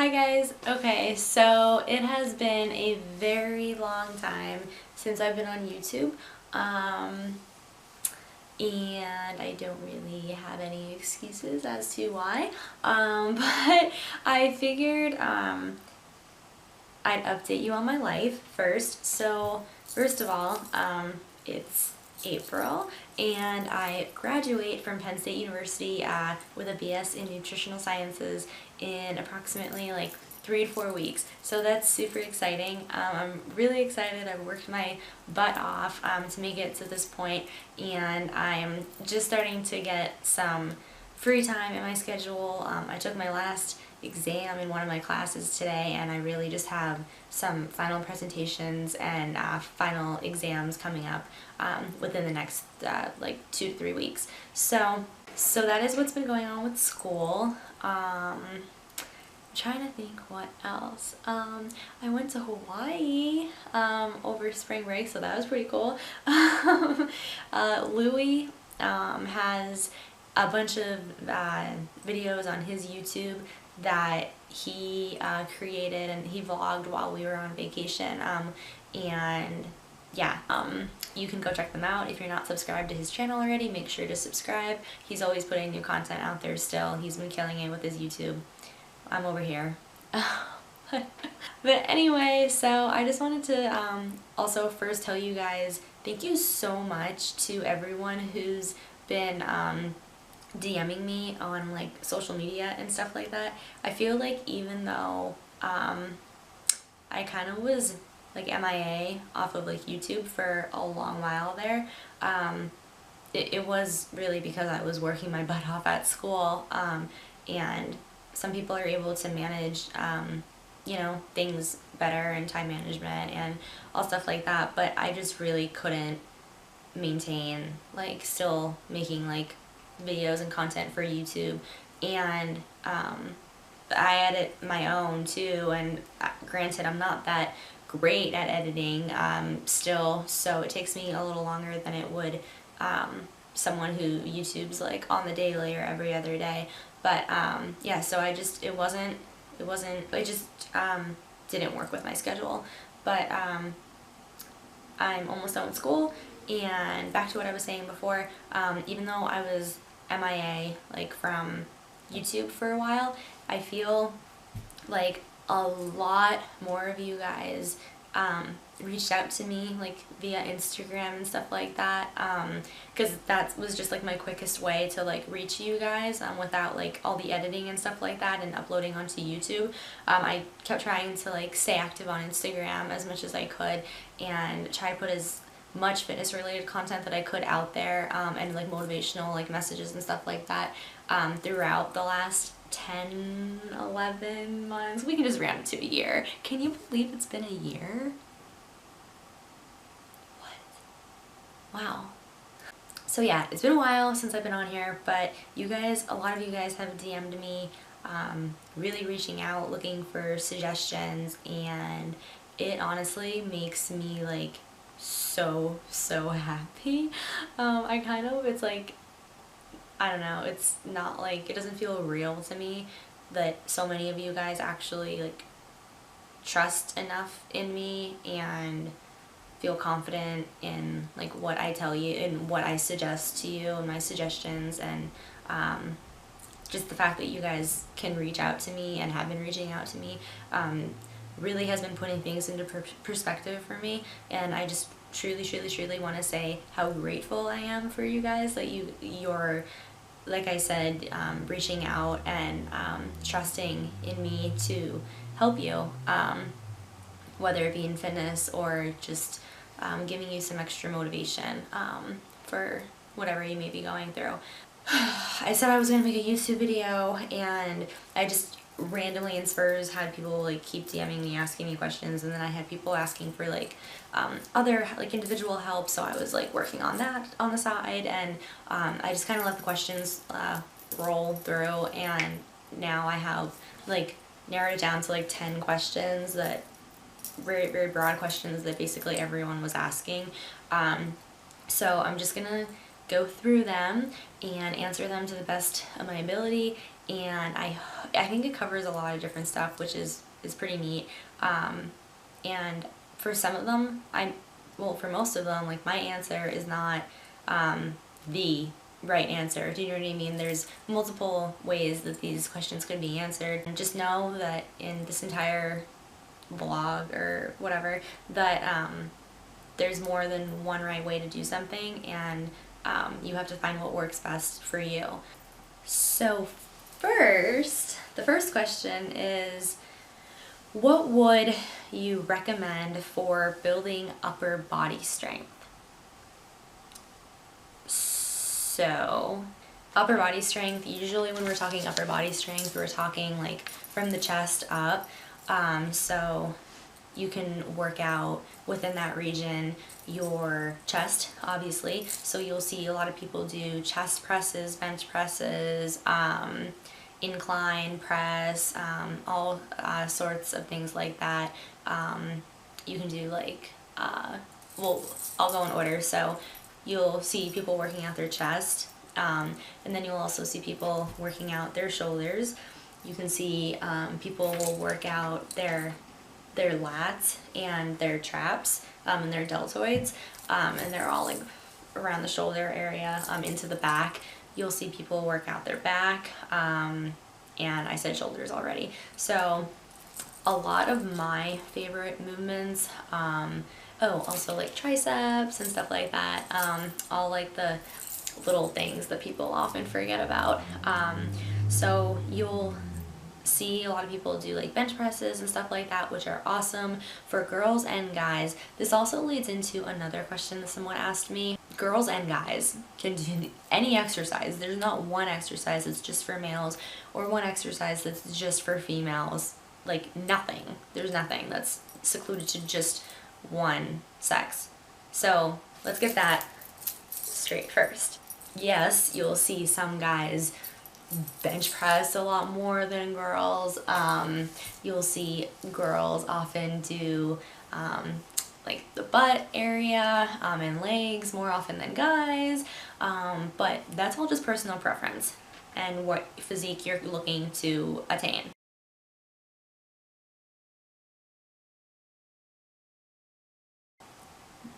Hi guys. Okay, so it has been a very long time since I've been on YouTube. And I don't really have any excuses as to why. But I figured I'd update you on my life first. So first of all, it's April and I graduate from Penn State University with a BS in Nutritional Sciences in approximately like 3 to 4 weeks. So that's super exciting. I'm really excited. I've worked my butt off to make it to this point, and I'm just starting to get some free time in my schedule. I took my last exam in one of my classes today, and I really just have some final presentations and final exams coming up within the next like 2 to 3 weeks. So that is what's been going on with school. I'm trying to think what else. I went to Hawaii over spring break, so that was pretty cool. Louis has a bunch of videos on his YouTube that he created, and he vlogged while we were on vacation, and yeah, you can go check them out. If you're not subscribed to his channel already, make sure to subscribe. He's always putting new content out there still. He's been killing it with his YouTube. I'm over here. But anyway, so I just wanted to also first tell you guys thank you so much to everyone who's been DMing me on like social media and stuff like that. I feel like even though I kind of was like MIA off of like YouTube for a long while there, it was really because I was working my butt off at school, and some people are able to manage you know, things better and time management and all stuff like that, but I just really couldn't maintain like still making like videos and content for YouTube, and I edit my own too, and granted I'm not that great at editing still, so it takes me a little longer than it would someone who YouTube's like on the daily or every other day. But yeah, so it just didn't work with my schedule. But I'm almost done with school, and back to what I was saying before, even though I was MIA like from YouTube for a while, I feel like a lot more of you guys reached out to me like via Instagram and stuff like that, because that was just like my quickest way to like reach you guys without like all the editing and stuff like that and uploading onto YouTube. I kept trying to like stay active on Instagram as much as I could and try to put as much fitness related content that I could out there, and like motivational like messages and stuff like that throughout the last 10, 11 months. We can just round it to a year. Can you believe it's been a year? What? Wow. So yeah, it's been a while since I've been on here, but you guys, a lot of you guys have DM'd me, really reaching out, looking for suggestions, and it honestly makes me like so happy. It's like, I don't know, it's not like, it doesn't feel real to me that so many of you guys actually like trust enough in me and feel confident in like what I tell you and what I suggest to you and my suggestions, and just the fact that you guys can reach out to me and have been reaching out to me really has been putting things into perspective for me, and I just truly want to say how grateful I am for you guys, that you're like I said, reaching out and trusting in me to help you, whether it be in fitness or just giving you some extra motivation for whatever you may be going through. I said I was going to make a YouTube video, and I just randomly in spurs had people like keep DMing me asking me questions, and then I had people asking for like other like individual help, so I was like working on that on the side, and I just kind of let the questions roll through, and now I have like narrowed it down to like 10 questions, that very broad questions that basically everyone was asking. So I'm just gonna go through them and answer them to the best of my ability, and I think it covers a lot of different stuff, which is pretty neat. And for some of them, for most of them, like, my answer is not the right answer. Do you know what I mean? There's multiple ways that these questions could be answered. And just know that in this entire blog or whatever, that there's more than one right way to do something, and you have to find what works best for you. So the first question is, what would you recommend for building upper body strength? So, upper body strength, usually when we're talking upper body strength, we're talking like from the chest up. So you can work out within that region your chest, obviously. So you'll see a lot of people do chest presses, bench presses, incline press, all sorts of things like that. You can do like, well, I'll go in order. So you'll see people working out their chest, and then you'll also see people working out their shoulders. You can see people will work out their lats and their traps and their deltoids, and they're all like around the shoulder area into the back. You'll see people work out their back, and I said shoulders already. So a lot of my favorite movements, also like triceps and stuff like that, all like the little things that people often forget about. So you'll see a lot of people do like bench presses and stuff like that, which are awesome for girls and guys. This also leads into another question that someone asked me. Girls and guys can do any exercise. There's not one exercise that's just for males or one exercise that's just for females. Like, nothing. There's nothing that's secluded to just one sex. So let's get that straight first. Yes, you'll see some guys bench press a lot more than girls. You'll see girls often do like the butt area and legs more often than guys, but that's all just personal preference and what physique you're looking to attain.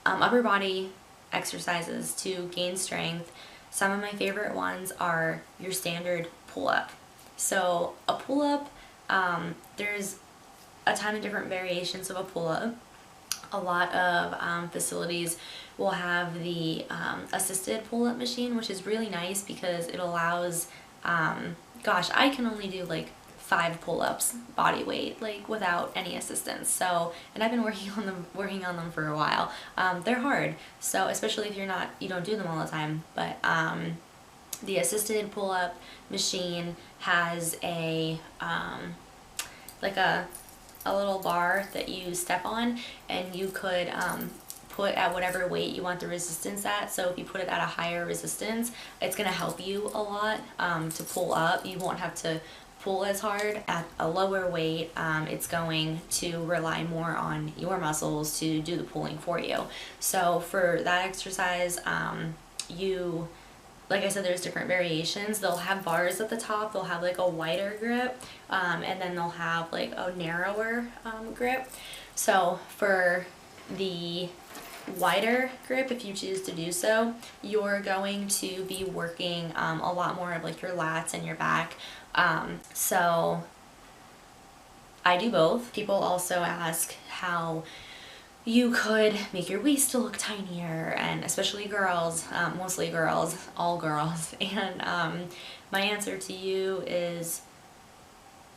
Upper body exercises to gain strength. Some of my favorite ones are your standard pull-up. So a pull-up, there's a ton of different variations of a pull-up. A lot of facilities will have the assisted pull-up machine, which is really nice because it allows, gosh, I can only do like 5 pull-ups body weight, like without any assistance. So, and I've been working on them for a while. They're hard, so especially if you don't do them all the time. But the assisted pull-up machine has a like a little bar that you step on, and you could put at whatever weight you want the resistance at. So if you put it at a higher resistance, it's going to help you a lot to pull up. You won't have to pull as hard. At a lower weight, it's going to rely more on your muscles to do the pulling for you. So for that exercise, like I said, there's different variations. They'll have bars at the top, they'll have like a wider grip, and then they'll have like a narrower grip. So for the wider grip, if you choose to do so, you're going to be working a lot more of like your lats and your back. So I do both. People also ask how you could make your waist to look tinier, and especially girls, mostly girls, all girls. And my answer to you is,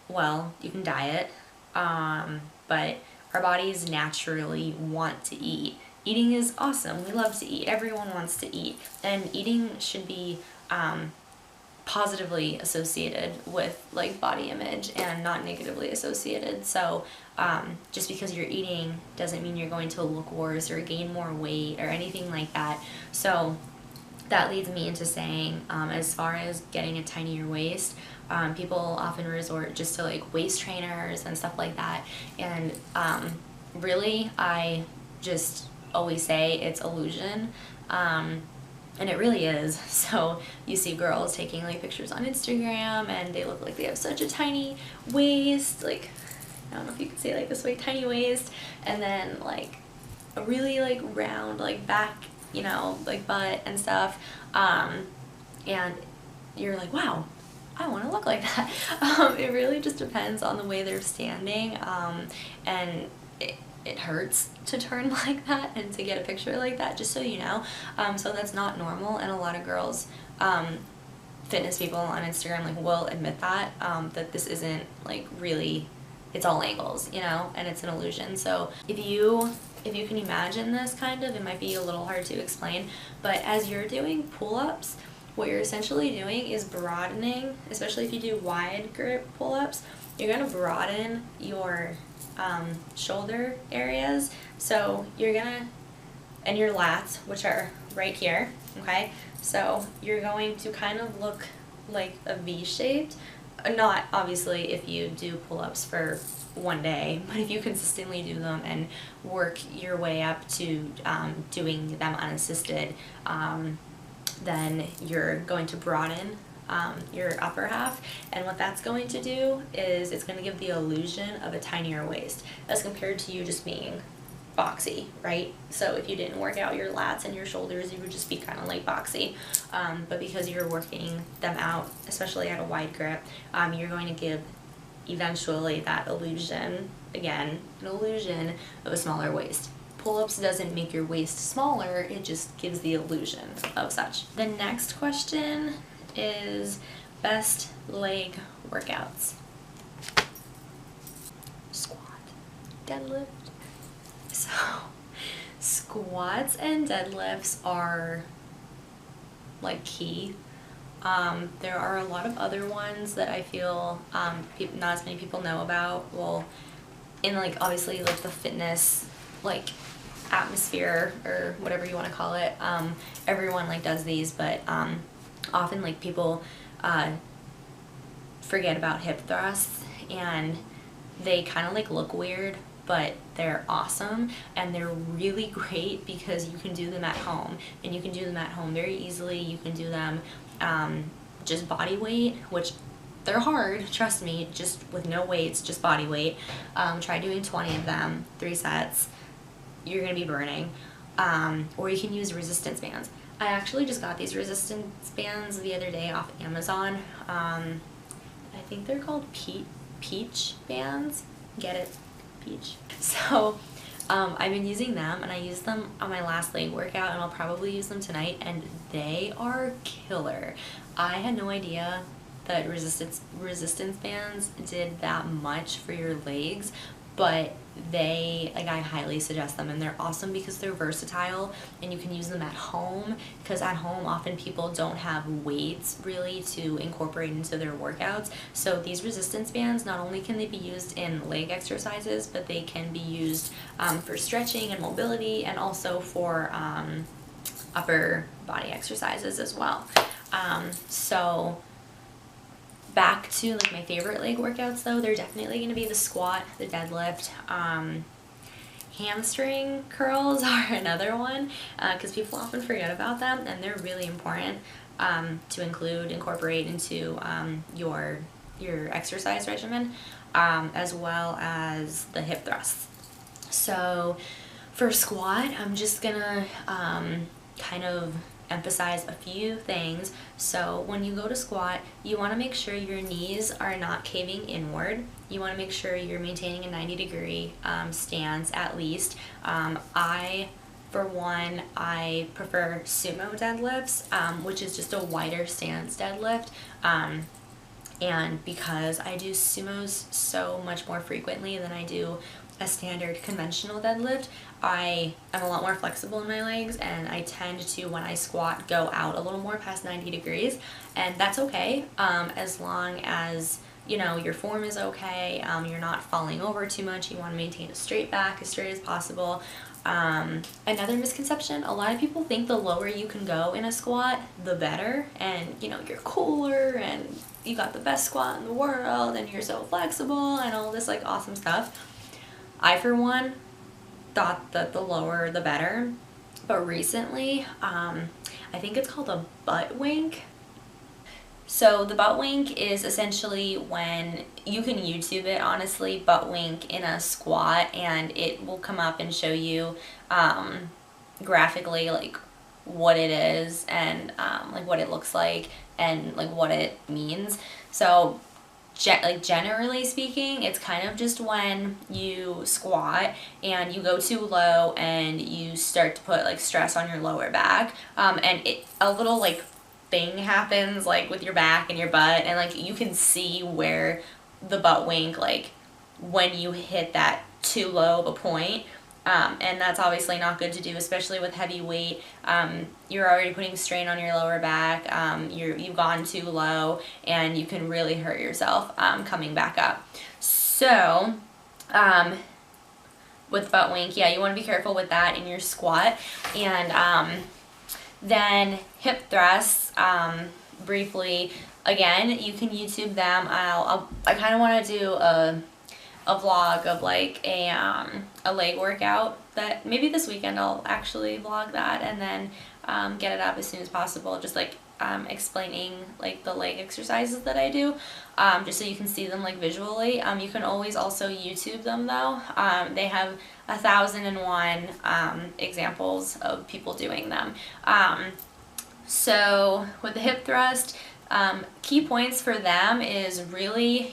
well, you can diet, but our bodies naturally want to eat. Eating is awesome. We love to eat. Everyone wants to eat. And eating should be positively associated with like body image and not negatively associated. So just because you're eating doesn't mean you're going to look worse or gain more weight or anything like that. So that leads me into saying, as far as getting a tinier waist, people often resort just to like waist trainers and stuff like that. And really, I just always say it's illusion. And it really is. So you see girls taking like pictures on Instagram and they look like they have such a tiny waist, like, I don't know if you could say like this way, tiny waist, and then like a really like round like back, you know, like butt and stuff. And you're like, wow, I want to look like that. It really just depends on the way they're standing, and it hurts to turn like that and to get a picture like that, just so you know. So that's not normal, and a lot of girls, fitness people on Instagram, like, will admit that, that this isn't like really, it's all angles, you know, and it's an illusion. So if you can imagine this kind of, it might be a little hard to explain, but as you're doing pull-ups, what you're essentially doing is broadening, especially if you do wide grip pull-ups, you're gonna broaden your shoulder areas. So you're gonna, and your lats, which are right here, okay? So you're going to kind of look like a V-shaped, not obviously if you do pull-ups for one day, but if you consistently do them and work your way up to doing them unassisted, then you're going to broaden your upper half, and what that's going to do is it's going to give the illusion of a tinier waist as compared to you just being boxy, right? So if you didn't work out your lats and your shoulders, you would just be kind of like boxy, but because you're working them out, especially at a wide grip, you're going to give eventually that illusion, again, an illusion of a smaller waist. Pull-ups doesn't make your waist smaller, it just gives the illusion of such. The next question is best leg workouts. Squat, deadlift. So squats and deadlifts are like key. There are a lot of other ones that I feel not as many people know about. Well, in like obviously like the fitness like atmosphere or whatever you want to call it, everyone like does these, but often like people forget about hip thrusts, and they kind of like look weird, but they're awesome, and they're really great because you can do them at home, and you can do them at home very easily. You can do them just body weight, which they're hard, trust me, just with no weights, just body weight. Try doing 20 of them, 3 sets. You're gonna be burning. Or you can use resistance bands. I actually just got these resistance bands the other day off Amazon. I think they're called Peach bands. Get it? Peach. So I've been using them, and I used them on my last leg workout, and I'll probably use them tonight, and they are killer. I had no idea that resistance bands did that much for your legs, but they, like, I highly suggest them, and they're awesome because they're versatile and you can use them at home, because at home often people don't have weights really to incorporate into their workouts. So these resistance bands, not only can they be used in leg exercises, but they can be used for stretching and mobility, and also for upper body exercises as well. So back to like my favorite leg workouts though, they're definitely going to be the squat, the deadlift. Hamstring curls are another one, because people often forget about them, and they're really important to incorporate into your exercise regimen, as well as the hip thrusts. So for squat, I'm just gonna kind of emphasize a few things. So when you go to squat, you want to make sure your knees are not caving inward. You want to make sure you're maintaining a 90-degree stance at least. For one, I prefer sumo deadlifts, which is just a wider stance deadlift. And because I do sumos so much more frequently than I do a standard conventional deadlift, I am a lot more flexible in my legs, and I tend to, when I squat, go out a little more past 90 degrees, and that's okay, as long as, you know, your form is okay, you're not falling over too much. You want to maintain a straight back, as straight as possible. Another misconception, a lot of people think the lower you can go in a squat, the better, and, you know, you're cooler, and you got the best squat in the world, and you're so flexible, and all this, like, awesome stuff. I, for one, thought that the lower the better. but recently, I think it's called a butt wink. So the butt wink is essentially when you can YouTube it, honestly, butt wink in a squat, and it will come up and show you graphically like what it is and like what it looks like and like what it means. So like generally speaking, it's kind of just when you squat and you go too low and you start to put like stress on your lower back, and a little like thing happens like with your back and your butt, and like you can see where the butt wink, like when you hit that too low of a point. And that's obviously not good to do, especially with heavy weight. You're already putting strain on your lower back. You've gone too low, and you can really hurt yourself coming back up. So with butt wink, yeah, you want to be careful with that in your squat. And then hip thrusts, briefly, again, you can YouTube them. I kind of want to do a vlog of like a leg workout that maybe this weekend I'll actually vlog that, and then get it up as soon as possible, just like explaining like the leg exercises that I do, just so you can see them like visually. You can always also YouTube them though. They have 1,001 examples of people doing them. So with the hip thrust, key points for them is really,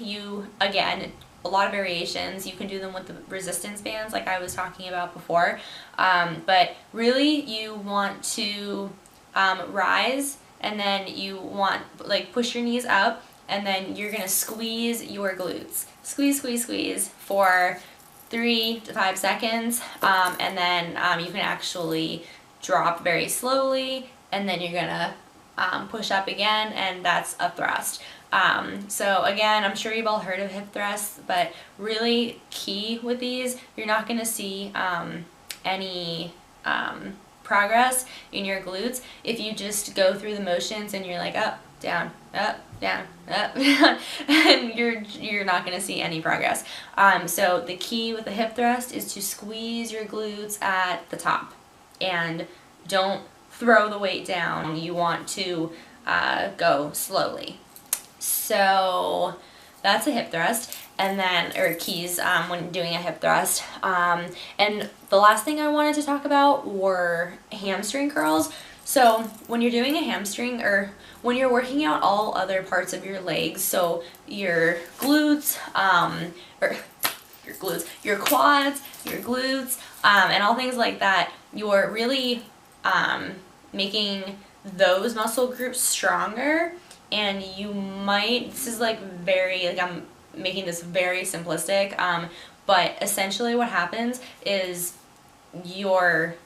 again, a lot of variations. You can do them with the resistance bands like I was talking about before, but really you want to rise, and then you want like push your knees up, and then you're gonna squeeze your glutes. Squeeze, squeeze, squeeze for 3 to 5 seconds, and then you can actually drop very slowly, and then you're gonna push up again, and that's a thrust. So again, I'm sure you've all heard of hip thrusts, but really key with these, you're not going to see any progress in your glutes if you just go through the motions and you're like up, down, up, down, up, and you're not going to see any progress. So the key with the hip thrust is to squeeze your glutes at the top, and don't throw the weight down. You want to go slowly. So that's a hip thrust, and then, or keys when doing a hip thrust. And the last thing I wanted to talk about were hamstring curls. So when you're doing a hamstring, or when you're working out all other parts of your legs, so your glutes, or your quads, your glutes, and all things like that, you're really making those muscle groups stronger. And you might, this is like very, like I'm making this very simplistic, but essentially what happens is your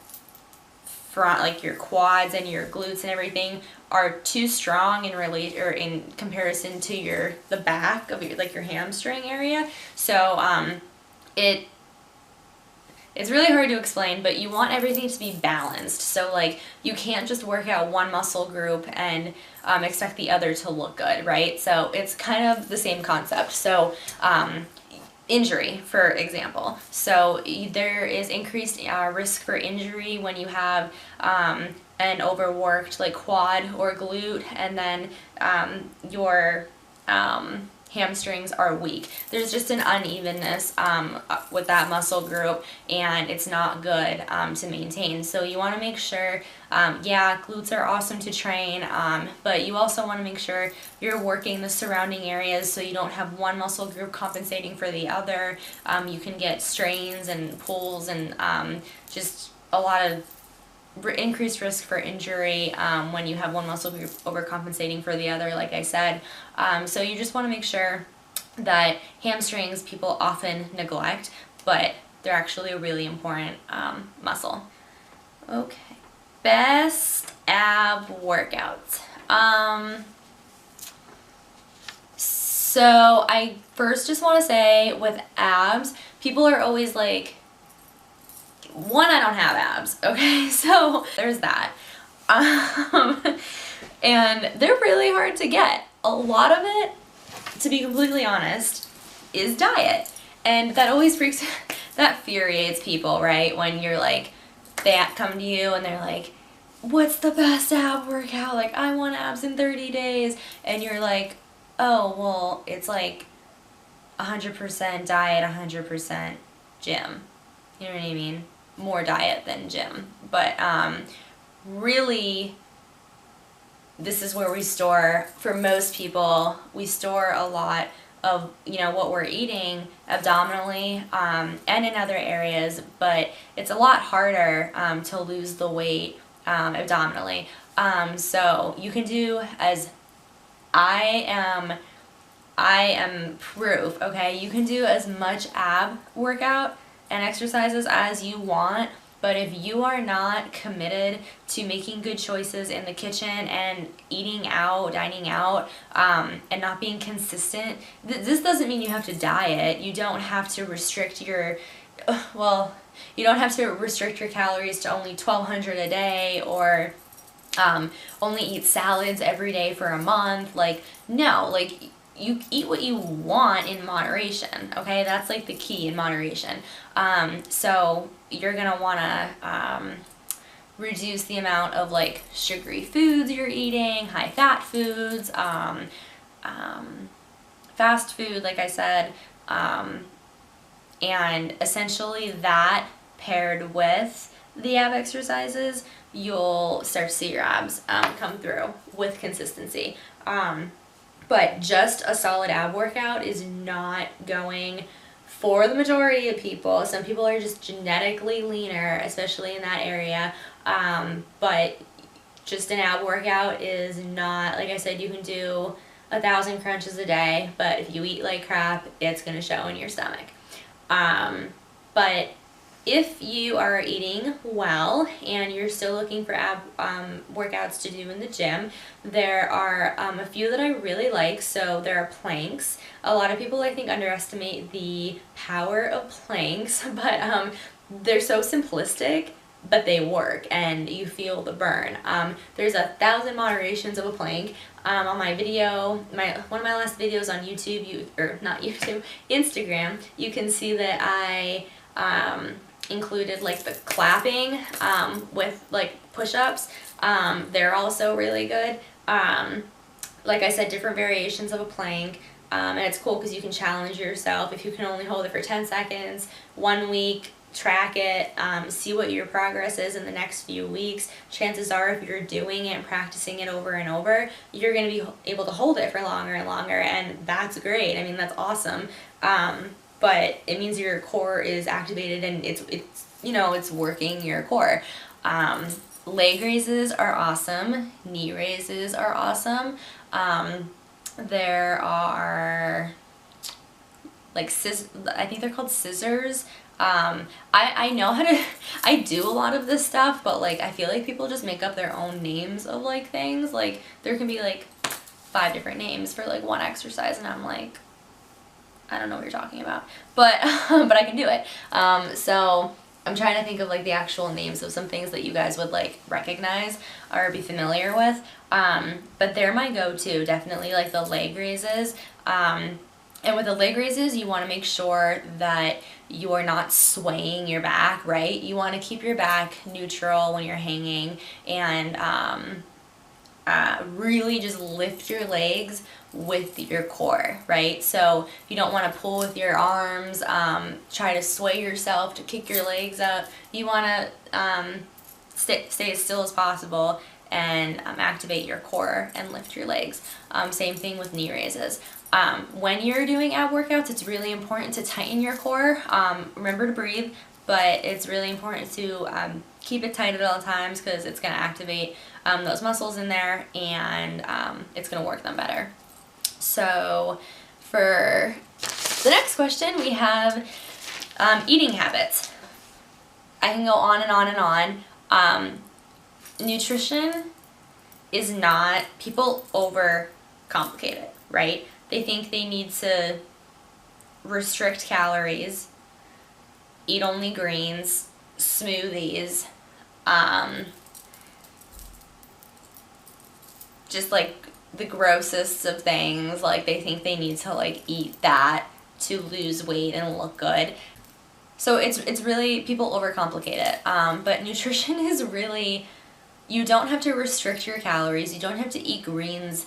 front, like your quads and your glutes and everything are too strong in comparison to the back of your, like your hamstring area. So it's really hard to explain, but you want everything to be balanced. So like you can't just work out one muscle group and expect the other to look good, right? So it's kind of the same concept. So injury, for example. So there is increased risk for injury when you have an overworked like quad or glute, and then your hamstrings are weak. There's just an unevenness with that muscle group, and it's not good to maintain. So you want to make sure, yeah, glutes are awesome to train, but you also want to make sure you're working the surrounding areas so you don't have one muscle group compensating for the other. You can get strains and pulls and just a lot of increased risk for injury when you have one muscle group overcompensating for the other, like I said. So you just want to make sure that hamstrings people often neglect, but they're actually a really important muscle. Okay, best ab workouts. So I first just want to say with abs, people are always like, one, I don't have abs, okay, so there's that. And they're really hard to get. A lot of it, to be completely honest, is diet. And that always that infuriates people, right? When you're like, they come to you and they're like, what's the best ab workout? Like, I want abs in 30 days. And you're like, oh, well, it's like 100% diet, 100% gym. You know what I mean? More diet than gym. But really, this is where we store, for most people, we store a lot of, you know, what we're eating abdominally and in other areas, but it's a lot harder to lose the weight abdominally. So you can do, as I am proof, okay? You can do as much ab workout and exercises as you want, but if you are not committed to making good choices in the kitchen and eating out, dining out, and not being consistent, this doesn't mean you have to diet. You don't have to restrict your, you don't have to restrict your calories to only 1,200 a day, or only eat salads every day for a month. Like, no, like, you eat what you want in moderation, okay? That's like the key, in moderation. So you're gonna wanna reduce the amount of like sugary foods you're eating, high fat foods, fast food, like I said, and essentially that paired with the ab exercises, you'll start to see your abs come through with consistency. But just a solid ab workout is not going for the majority of people. Some people are just genetically leaner, especially in that area. But just an ab workout is not, like I said, you can do 1,000 crunches a day, but if you eat like crap, it's going to show in your stomach. But if you are eating well and you're still looking for ab workouts to do in the gym, there are a few that I really like. So there are planks. A lot of people, I think, underestimate the power of planks, but they're so simplistic, but they work and you feel the burn. There's 1,000 moderations of a plank. On my video, one of my last videos on YouTube, Instagram, you can see that I included like the clapping with like push-ups. They're also really good. Like I said, different variations of a plank. And it's cool because you can challenge yourself. If you can only hold it for 10 seconds, 1 week, track it, see what your progress is in the next few weeks. Chances are, if you're doing it and practicing it over and over, you're going to be able to hold it for longer and longer, and that's great. I mean, that's awesome. But it means your core is activated and it's working your core. Leg raises are awesome. Knee raises are awesome. There are like I think they're called scissors. I know how to, I do a lot of this stuff, but like I feel like people just make up their own names of like things. Like there can be like 5 different names for like one exercise, and I'm like, I don't know what you're talking about, but but I can do it. So I'm trying to think of like the actual names of some things that you guys would like recognize or be familiar with. But they're my go-to, definitely, like the leg raises. And with the leg raises, you want to make sure that you are not swaying your back, right? You want to keep your back neutral when you're hanging, and really just lift your legs with your core, right? So you don't want to pull with your arms, try to sway yourself to kick your legs up. You want to stay as still as possible and activate your core and lift your legs. Same thing with knee raises. When you're doing ab workouts, it's really important to tighten your core. Remember to breathe, but it's really important to keep it tight at all times, because it's going to activate those muscles in there, and it's going to work them better. So for the next question, we have eating habits. I can go on and on and on. Nutrition is not, people overcomplicate it, right? They think they need to restrict calories, eat only greens, smoothies, just like the grossest of things. Like they think they need to like eat that to lose weight and look good. So it's really, people overcomplicate it, but nutrition is really, you don't have to restrict your calories, you don't have to eat greens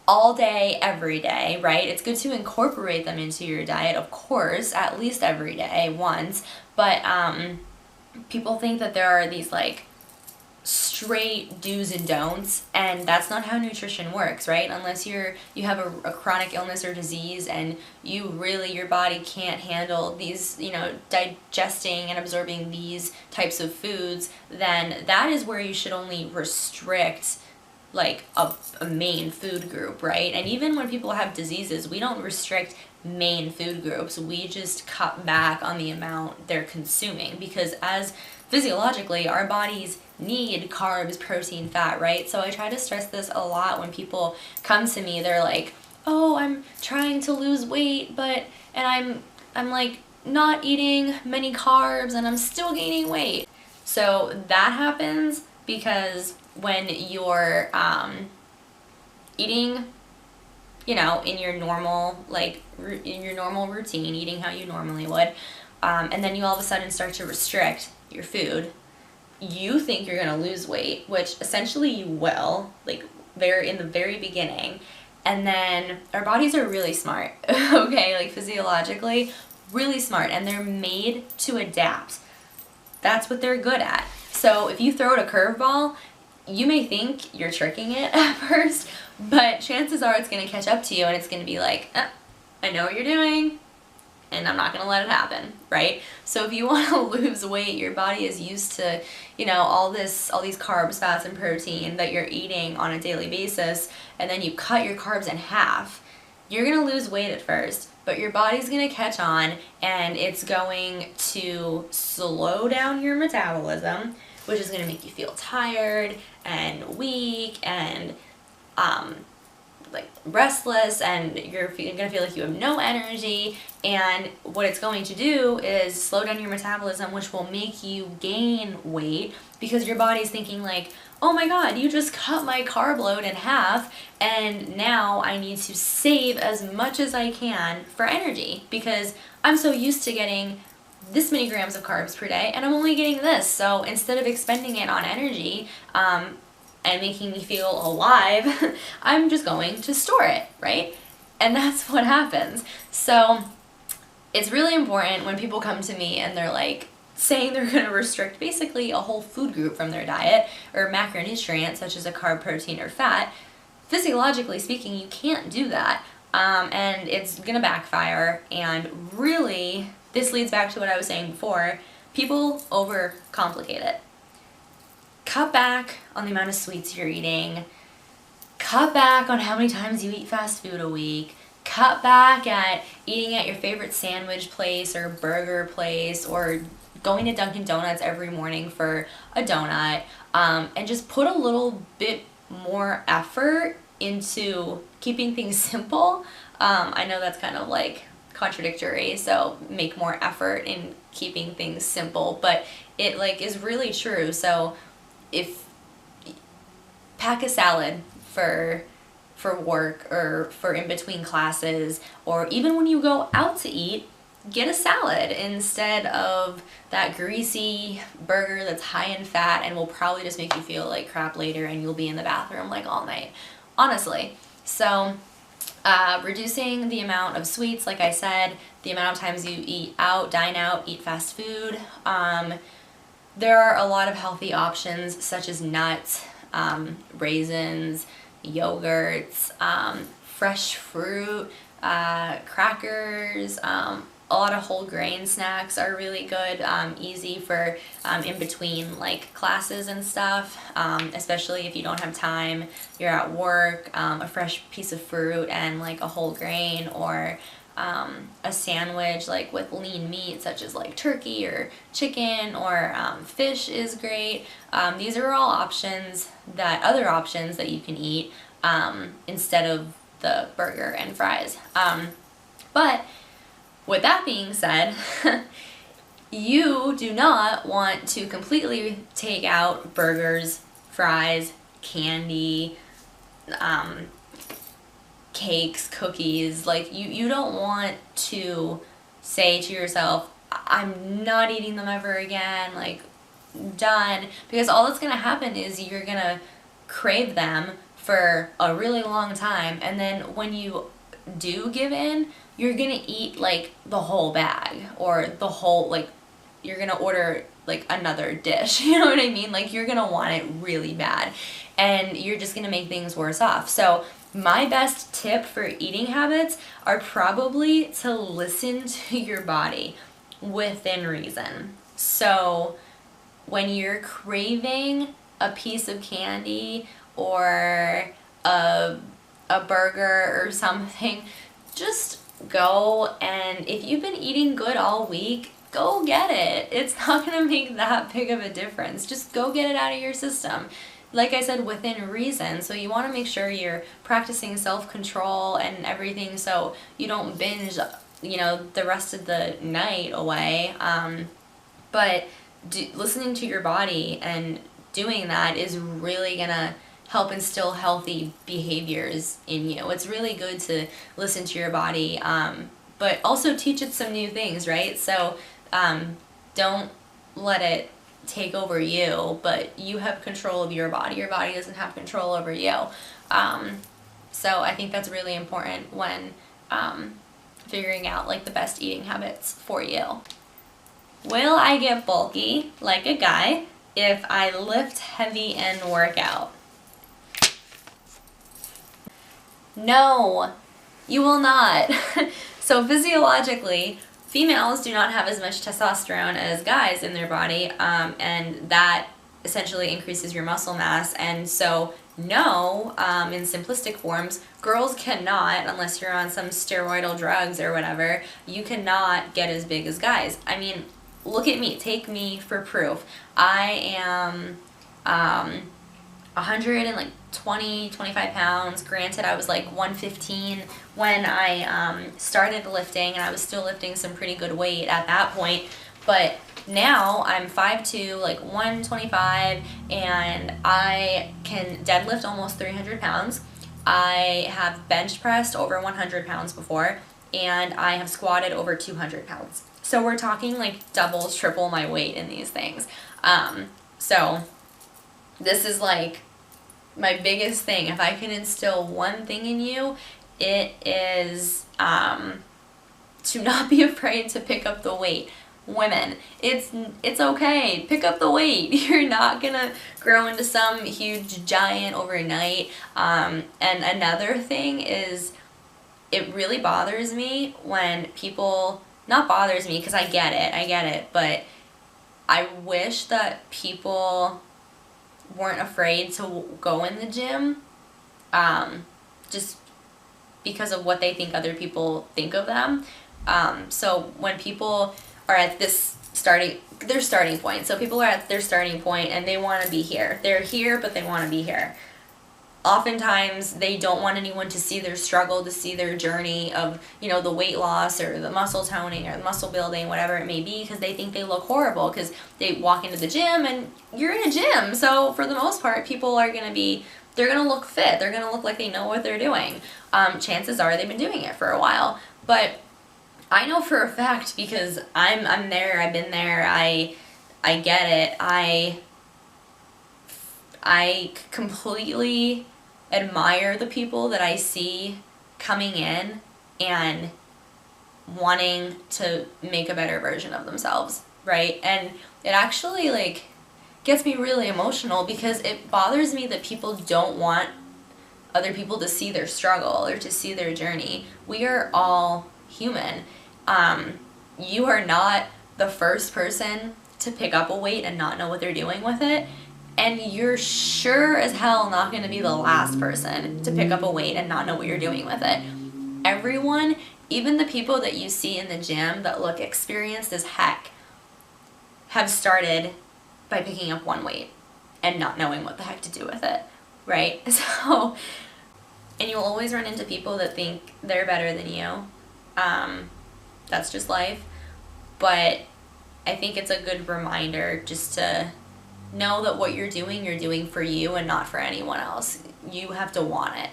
all day, every day, right? It's good to incorporate them into your diet, of course, at least every day, once, but people think that there are these like straight do's and don'ts, and that's not how nutrition works, right? Unless you have a chronic illness or disease and your body can't handle these, digesting and absorbing these types of foods, then that is where you should only restrict like a main food group, right? And even when people have diseases, we don't restrict main food groups, we just cut back on the amount they're consuming, because as physiologically our bodies need carbs, protein, fat, right? So I try to stress this a lot when people come to me. They're like, oh, I'm trying to lose weight, and I'm like not eating many carbs and I'm still gaining weight. So that happens because when you're eating, in your normal, routine, eating how you normally would, and then you all of a sudden start to restrict your food, you think you're gonna lose weight, which essentially you will, like in the very beginning. And then our bodies are really smart, okay, like physiologically really smart, and they're made to adapt. That's what they're good at. So if you throw it a curveball, you may think you're tricking it at first, but chances are it's going to catch up to you and it's going to be like, I know what you're doing and I'm not going to let it happen, right? So if you want to lose weight, your body is used to, all these carbs, fats, and protein that you're eating on a daily basis, and then you cut your carbs in half. You're going to lose weight at first, but your body's going to catch on and it's going to slow down your metabolism, which is going to make you feel tired and weak and like restless, and you're going to feel like you have no energy. And what it's going to do is slow down your metabolism, which will make you gain weight, because your body's thinking like, oh my god, you just cut my carb load in half, and now I need to save as much as I can for energy, because I'm so used to getting this many grams of carbs per day and I'm only getting this. So instead of expending it on energy and making me feel alive, I'm just going to store it, right? And that's what happens. So it's really important when people come to me and they're like saying they're going to restrict basically a whole food group from their diet, or macronutrient such as a carb, protein, or fat. Physiologically speaking, you can't do that, and it's going to backfire. And really, this leads back to what I was saying before. People overcomplicate it. Cut back on the amount of sweets you're eating. Cut back on how many times you eat fast food a week. Cut back at eating at your favorite sandwich place or burger place, or going to Dunkin' Donuts every morning for a donut. And just put a little bit more effort into keeping things simple. I know that's kind of like contradictory, so make more effort in keeping things simple, but it like is really true. So if pack a salad for work or for in between classes, or even when you go out to eat, get a salad instead of that greasy burger that's high in fat and will probably just make you feel like crap later, and you'll be in the bathroom like all night, honestly. So reducing the amount of sweets, like I said, the amount of times you eat out, dine out, eat fast food. There are a lot of healthy options such as nuts, raisins, yogurts, fresh fruit, crackers. A lot of whole grain snacks are really good, easy for in between like classes and stuff, especially if you don't have time, you're at work. A fresh piece of fruit and like a whole grain, or a sandwich like with lean meat such as like turkey or chicken, or fish is great. These are all other options that you can eat instead of the burger and fries. But with that being said, you do not want to completely take out burgers, fries, candy, cakes, cookies. Like you don't want to say to yourself, I'm not eating them ever again, like, done. Because all that's gonna happen is you're gonna crave them for a really long time, and then when you do give in, you're gonna eat like the whole bag, or the whole, like, you're gonna order like another dish, you know what I mean? Like, you're gonna want it really bad, and you're just gonna make things worse off. So my best tip for eating habits are probably to listen to your body within reason. So when you're craving a piece of candy or a burger or something, just go, and if you've been eating good all week, go get it. It's not gonna make that big of a difference. Just go get it out of your system. Like I said, within reason. So you want to make sure you're practicing self-control and everything, so you don't binge, you know, the rest of the night away. But listening to your body and doing that is really gonna help instill healthy behaviors in you. It's really good to listen to your body, but also teach it some new things, right? So don't let it take over you, but you have control of your body. Your body doesn't have control over you. So I think that's really important when figuring out like the best eating habits for you. Will I get bulky like a guy if I lift heavy and work out? No, you will not. So physiologically, females do not have as much testosterone as guys in their body, and that essentially increases your muscle mass. And so no, in simplistic forms, girls cannot, unless you're on some steroidal drugs or whatever, you cannot get as big as guys. I mean, look at me, take me for proof. I am 120, 25 pounds. Granted, I was like 115 when I started lifting, and I was still lifting some pretty good weight at that point. But now I'm 5'2", like 125, and I can deadlift almost 300 pounds. I have bench pressed over 100 pounds before, and I have squatted over 200 pounds. So we're talking like double, triple my weight in these things. So this is like my biggest thing. If I can instill one thing in you, it is to not be afraid to pick up the weight. Women, it's okay. Pick up the weight. You're not gonna grow into some huge giant overnight. And another thing is, it really bothers me when people, not bothers me because I get it, but I wish that people weren't afraid to go in the gym, just because of what they think other people think of them. So when people are at their starting point, so people are at their starting point and they want to be here. They're here, but they want to be here. Oftentimes they don't want anyone to see their struggle, to see their journey of, you know, the weight loss or the muscle toning or the muscle building, whatever it may be, because they think they look horrible because they walk into the gym, and you're in a gym. So for the most part, people are going to be, they're going to look fit. They're going to look like they know what they're doing. Chances are they've been doing it for a while. But I know for a fact, because I'm there, I've been there, I get it. I completely admire the people that I see coming in and wanting to make a better version of themselves, right? And it actually like gets me really emotional, because it bothers me that people don't want other people to see their struggle or to see their journey. We are all human. You are not the first person to pick up a weight and not know what they're doing with it. And you're sure as hell not going to be the last person to pick up a weight and not know what you're doing with it. Everyone, even the people that you see in the gym that look experienced as heck, have started by picking up one weight and not knowing what the heck to do with it, right? So, and you'll always run into people that think they're better than you. That's just life. But I think it's a good reminder just to know that what you're doing for you and not for anyone else. You have to want it.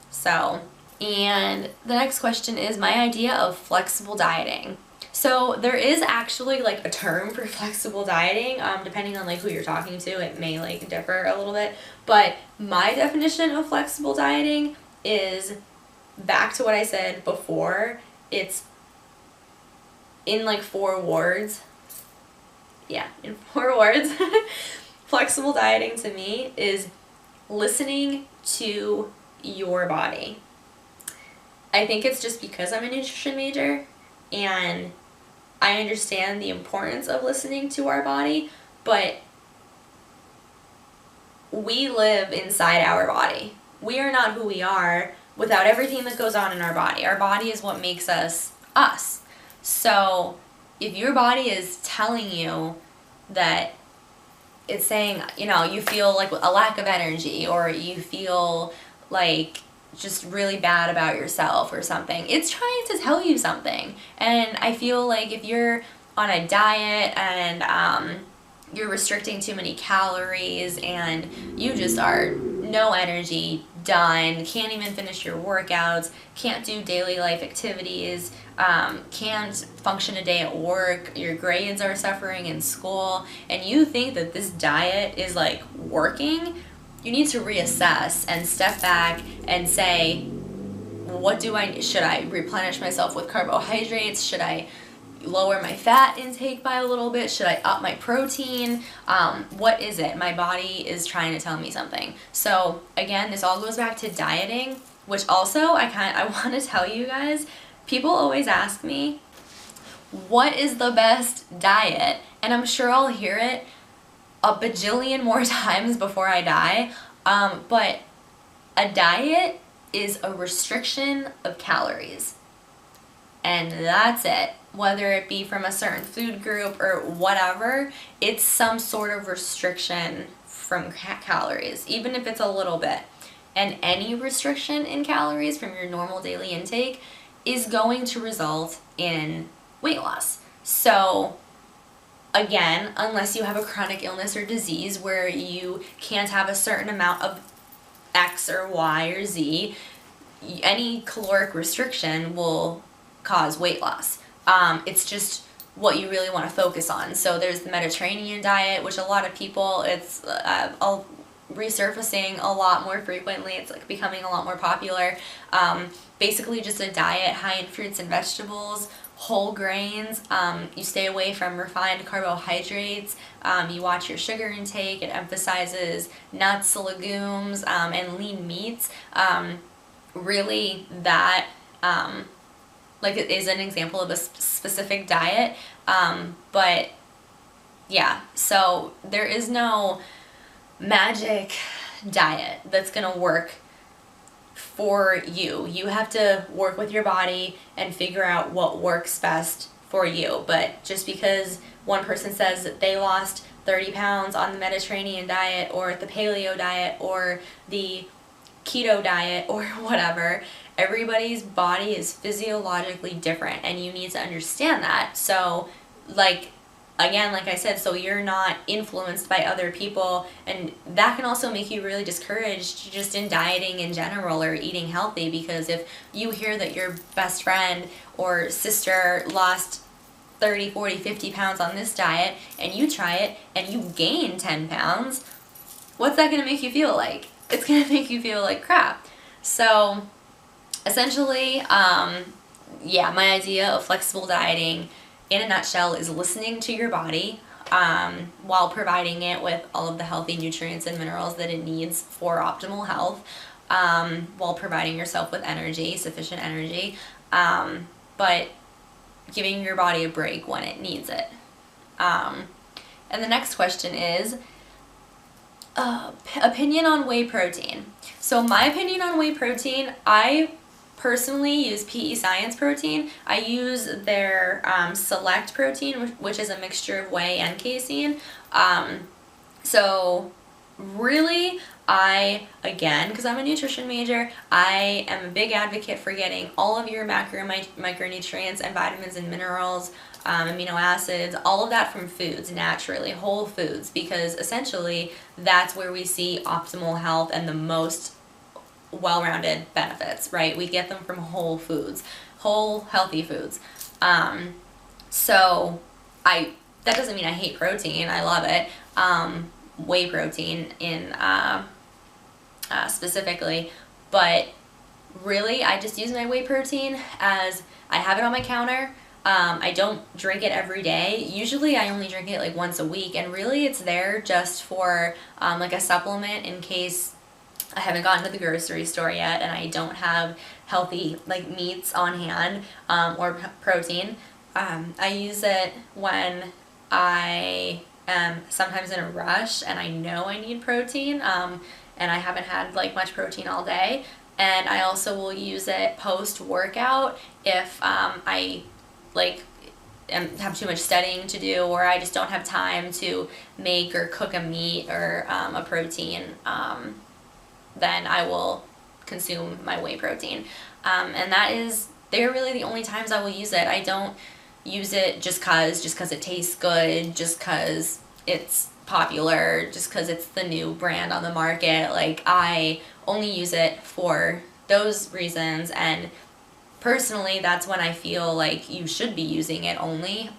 So, and the next question is my idea of flexible dieting. So there is actually like a term for flexible dieting. Depending on like who you're talking to, it may like differ a little bit. But my definition of flexible dieting is back to what I said before. It's in like 4 words. Yeah, in 4 words. Flexible dieting to me is listening to your body. I think it's just because I'm a nutrition major and I understand the importance of listening to our body, but we live inside our body. We are not who we are without everything that goes on in our body. Our body is what makes us us. So if your body is telling you that it's saying, you know, you feel like a lack of energy or you feel like just really bad about yourself or something, it's trying to tell you something. And I feel like if you're on a diet and you're restricting too many calories and you just are no energy, done, can't even finish your workouts, can't do daily life activities, can't function a day at work, your grades are suffering in school, and you think that this diet is like working, you need to reassess and step back and say, what do I, should I replenish myself with carbohydrates? Should I lower my fat intake by a little bit? Should I up my protein? What is it? My body is trying to tell me something. So again, this all goes back to dieting, which also I want to tell you guys, people always ask me, what is the best diet? And I'm sure I'll hear it a bajillion more times before I die. But a diet is a restriction of calories. And that's it. Whether it be from a certain food group or whatever, it's some sort of restriction from calories, even if it's a little bit. And any restriction in calories from your normal daily intake is going to result in weight loss. So again, unless you have a chronic illness or disease where you can't have a certain amount of X or Y or Z, any caloric restriction will cause weight loss. It's just what you really want to focus on. So there's the Mediterranean diet, which a lot of people, it's resurfacing a lot more frequently. It's like becoming a lot more popular. Basically just a diet high in fruits and vegetables, whole grains. You stay away from refined carbohydrates. You watch your sugar intake. It emphasizes nuts, legumes, and lean meats. Really that like it is an example of a specific diet, but yeah, so there is no magic diet that's gonna work for you. You have to work with your body and figure out what works best for you. But just because one person says that they lost 30 pounds on the Mediterranean diet or the paleo diet or the keto diet or whatever, everybody's body is physiologically different and you need to understand that. So like again, like I said, so you're not influenced by other people, and that can also make you really discouraged just in dieting in general or eating healthy, because if you hear that your best friend or sister lost 30, 40, 50 pounds on this diet and you try it and you gain 10 pounds, what's that going to make you feel like? It's going to make you feel like crap. So essentially, yeah, my idea of flexible dieting in a nutshell is listening to your body while providing it with all of the healthy nutrients and minerals that it needs for optimal health, while providing yourself with energy, sufficient energy, but giving your body a break when it needs it. And the next question is, opinion on whey protein. So my opinion on whey protein, I personally use PE Science protein. I use their Select protein, which is a mixture of whey and casein. So really, again, because I'm a nutrition major, I am a big advocate for getting all of your micronutrients and vitamins and minerals, amino acids, all of that from foods, naturally, whole foods, because essentially that's where we see optimal health and the most well-rounded benefits, right? We get them from whole foods, whole healthy foods. So that doesn't mean I hate protein. I love it. Whey protein in specifically, but really I just use my whey protein as I have it on my counter. I don't drink it every day. Usually I only drink it like once a week, and really it's there just for like a supplement in case I haven't gotten to the grocery store yet and I don't have healthy like meats on hand or protein. I use it when I am sometimes in a rush and I know I need protein and I haven't had like much protein all day. And I also will use it post workout if I like have too much studying to do, or I just don't have time to make or cook a meat or a protein. Then I will consume my whey protein. And they're really the only times I will use it. I don't use it just cause it tastes good, just cause it's popular, just cause it's the new brand on the market. Like, I only use it for those reasons, and personally that's when I feel like you should be using it only,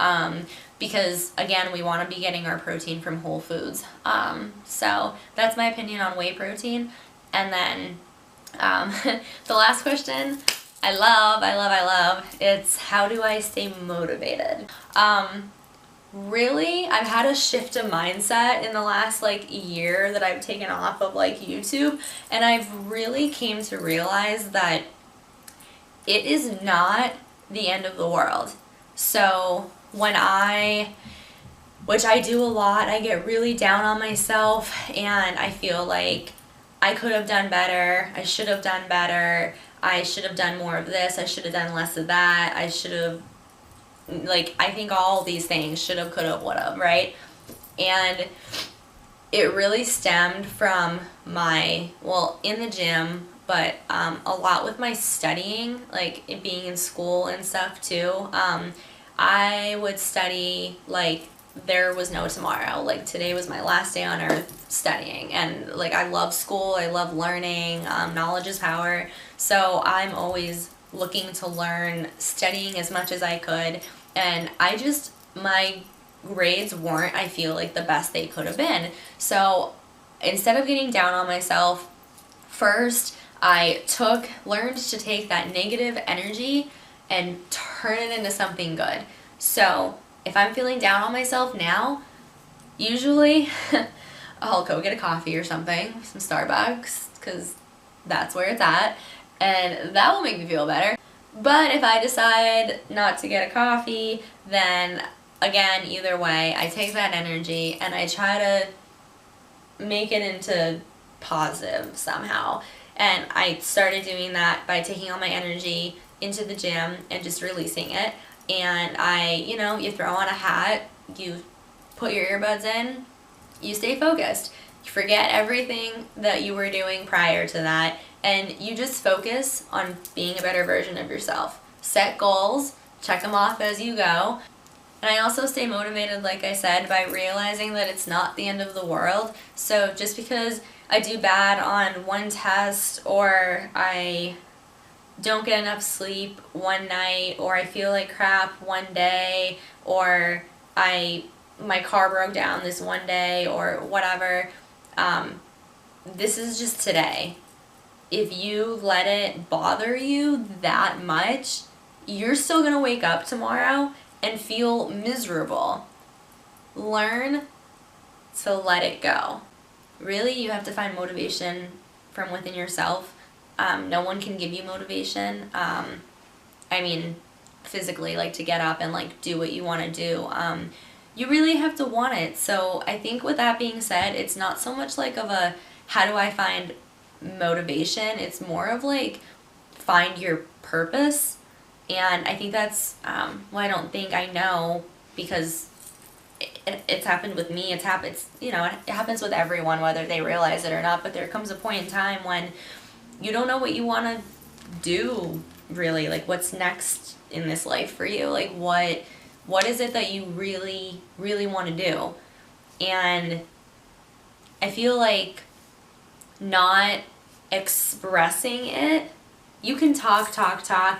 because again, we want to be getting our protein from whole foods. So that's my opinion on whey protein. And then the last question I love, it's how do I stay motivated? Really, I've had a shift of mindset in the last like year that I've taken off of like YouTube, and I've really came to realize that it is not the end of the world. So when which I do a lot, I get really down on myself and I feel like I could have done better, I should have done better, I should have done more of this, I should have done less of that, I should have, like, I think all these things, should have, could have, would have, right? And it really stemmed from in the gym, but a lot with my studying, like it being in school and stuff too. I would study like there was no tomorrow. Like, today was my last day on earth studying, and like I love school, I love learning, knowledge is power, so I'm always looking to learn, studying as much as I could, and my grades weren't, I feel like, the best they could have been. So instead of getting down on myself, first I learned to take that negative energy and turn it into something good. So if I'm feeling down on myself now, usually I'll go get a coffee or something, some Starbucks, because that's where it's at, and that will make me feel better. But if I decide not to get a coffee, then again, either way, I take that energy and I try to make it into positive somehow. And I started doing that by taking all my energy into the gym and just releasing it. And you throw on a hat, you put your earbuds in, you stay focused. You forget everything that you were doing prior to that, and you just focus on being a better version of yourself. Set goals, check them off as you go. And I also stay motivated, like I said, by realizing that it's not the end of the world. So just because I do bad on one test, or I don't get enough sleep one night, or I feel like crap one day, or my car broke down this one day, or whatever, this is just today. If you let it bother you that much, you're still gonna wake up tomorrow and feel miserable. Learn to let it go. Really, you have to find motivation from within yourself. No one can give you motivation. Physically, like to get up and like do what you want to do. You really have to want it. So I think with that being said, it's not so much like of a how do I find motivation. It's more of like find your purpose. And I think that's I don't think I know, because it's happened with me. It happens with everyone, whether they realize it or not. But there comes a point in time when you don't know what you want to do, really. Like, what's next in this life for you? Like, what is it that you really, really want to do? And I feel like not expressing it you can talk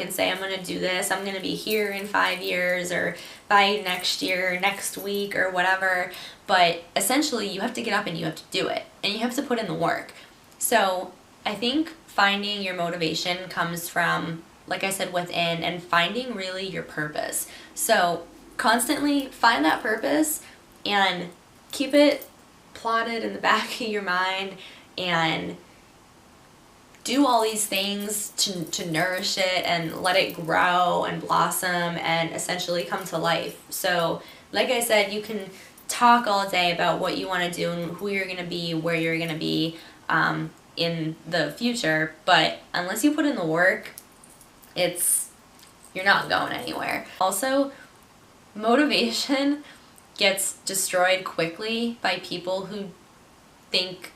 and say, I'm going to do this, I'm going to be here in 5 years or by next year, next week or whatever, but essentially you have to get up and you have to do it and you have to put in the work. So I think finding your motivation comes from, like I said, within, and finding really your purpose. So constantly find that purpose and keep it plotted in the back of your mind and do all these things to nourish it and let it grow and blossom and essentially come to life. So like I said, you can talk all day about what you want to do and who you're going to be, where you're going to be in the future, but unless you put in the work, you're not going anywhere. Also, motivation gets destroyed quickly by people who think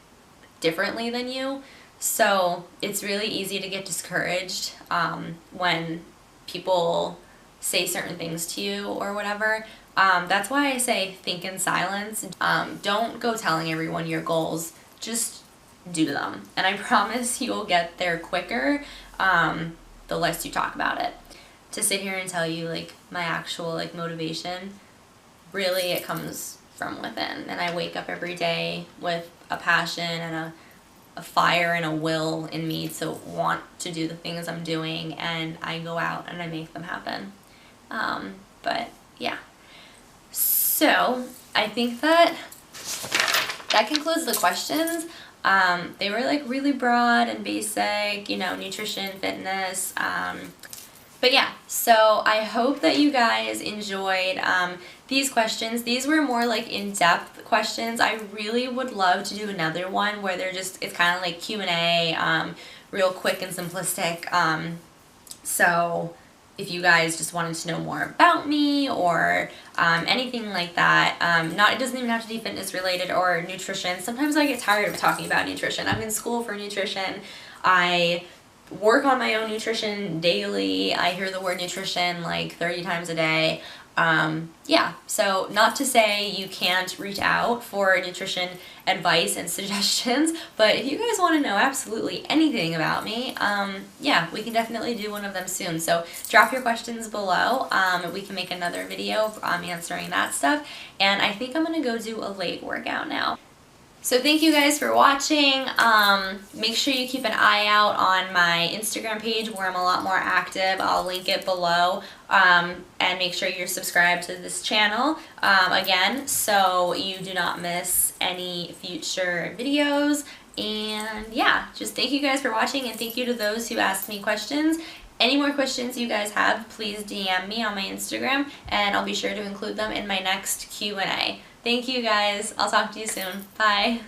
differently than you. So it's really easy to get discouraged when people say certain things to you or whatever. That's why I say think in silence. Don't go telling everyone your goals. Just do them. And I promise you'll get there quicker the less you talk about it. To sit here and tell you like my actual like motivation, really it comes from within. And I wake up every day with a passion and a fire and a will in me to want to do the things I'm doing, and I go out and I make them happen. But yeah, so I think that concludes the questions. They were like really broad and basic, you know, nutrition, fitness, but yeah, so I hope that you guys enjoyed these questions. These were more like in-depth questions. I really would love to do another one where it's kind of like Q&A, real quick and simplistic. So if you guys just wanted to know more about me or anything like that, it doesn't even have to be fitness related or nutrition. Sometimes I get tired of talking about nutrition. I'm in school for nutrition. I work on my own nutrition daily. I hear the word nutrition like 30 times a day. Yeah, so not to say you can't reach out for nutrition advice and suggestions, but if you guys want to know absolutely anything about me, yeah, we can definitely do one of them soon. So drop your questions below. We can make another video answering that stuff. And I think I'm going to go do a leg workout now. So thank you guys for watching. Make sure you keep an eye out on my Instagram page where I'm a lot more active. I'll link it below. And make sure you're subscribed to this channel again, so you do not miss any future videos. And yeah, just thank you guys for watching, and thank you to those who asked me questions. Any more questions you guys have, please DM me on my Instagram, and I'll be sure to include them in my next Q&A. Thank you guys. I'll talk to you soon. Bye.